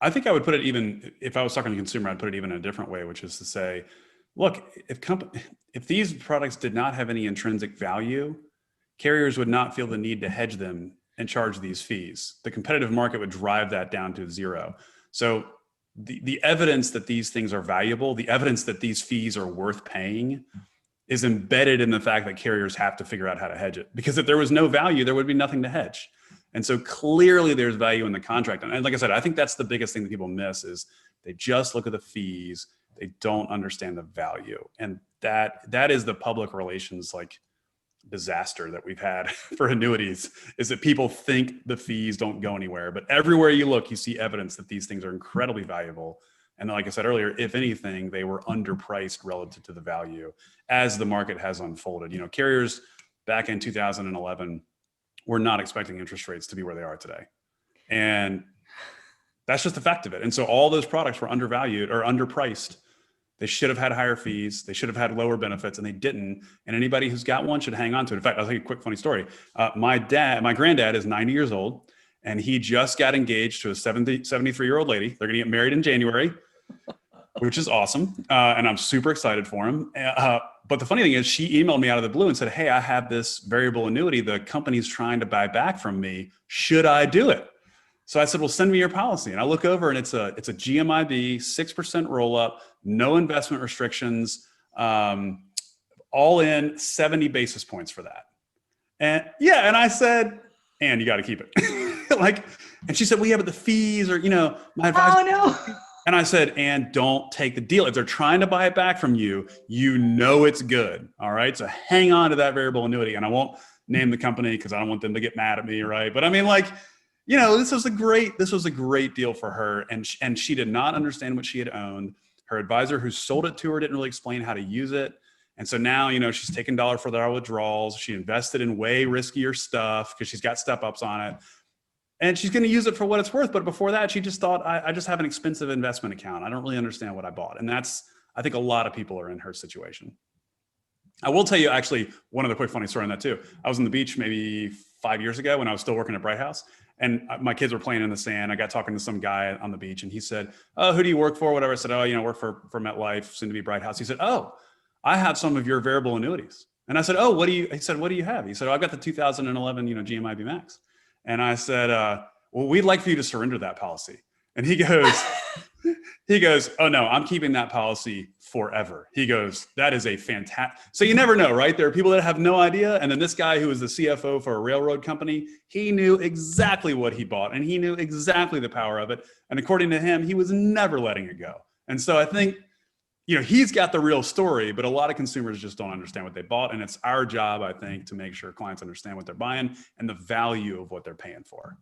I think I would put it, even if I was talking to consumer, I'd put it even in a different way, which is to say, look, if these products did not have any intrinsic value, carriers would not feel the need to hedge them and charge these fees. The competitive market would drive that down to zero. So the evidence that these things are valuable, the evidence that these fees are worth paying, is embedded in the fact that carriers have to figure out how to hedge it. Because if there was no value, there would be nothing to hedge. And so clearly there's value in the contract. And like I said, I think that's the biggest thing that people miss is they just look at the fees. They don't understand the value. And that is the public relations like disaster that we've had for annuities, is that people think the fees don't go anywhere. But everywhere you look, you see evidence that these things are incredibly valuable. And like I said earlier, if anything, they were underpriced relative to the value as the market has unfolded. You know, carriers back in 2011 were not expecting interest rates to be where they are today. And that's just the fact of it. And so all those products were undervalued or underpriced. They should have had higher fees. They should have had lower benefits, and they didn't. And anybody who's got one should hang on to it. In fact, I'll tell you a quick funny story. My granddad is 90 years old, and he just got engaged to a 73-year-old lady. They're going to get married in January, which is awesome. And I'm super excited for him. But the funny thing is, she emailed me out of the blue and said, hey, I have this variable annuity the company's trying to buy back from me. Should I do it? So I said, well, send me your policy. And I look over and it's a GMIB, 6% roll up, no investment restrictions, all in 70 basis points for that. And yeah, and I said, and you got to keep it. And she said, well, yeah, but the fees are, my advisor. Oh, no. And I said, and don't take the deal. If they're trying to buy it back from you, it's good. All right. So hang on to that variable annuity. And I won't name the company because I don't want them to get mad at me. Right. But I mean, this was a great deal for her. And she did not understand what she had owned. Her advisor who sold it to her didn't really explain how to use it. And so now, she's taking dollar for dollar withdrawals. She invested in way riskier stuff because she's got step ups on it. And she's going to use it for what it's worth. But before that, she just thought, I just have an expensive investment account. I don't really understand what I bought. And I think a lot of people are in her situation. I will tell you actually one other quick funny story on that too. I was on the beach maybe 5 years ago when I was still working at Bright House, and my kids were playing in the sand. I got talking to some guy on the beach, and he said, oh, who do you work for? Whatever. I said, oh, work for MetLife, soon to be Bright House. He said, oh, I have some of your variable annuities. And I said, oh, he said, what do you have? He said, oh, I've got the 2011, GMIB Max. And I said, well, we'd like for you to surrender that policy. And he goes, oh no, I'm keeping that policy forever. He goes, that is a fantastic. So you never know, right? There are people that have no idea. And then this guy who was the CFO for a railroad company, he knew exactly what he bought and he knew exactly the power of it. And according to him, he was never letting it go. And so I think, he's got the real story, but a lot of consumers just don't understand what they bought. And it's our job, I think, to make sure clients understand what they're buying and the value of what they're paying for.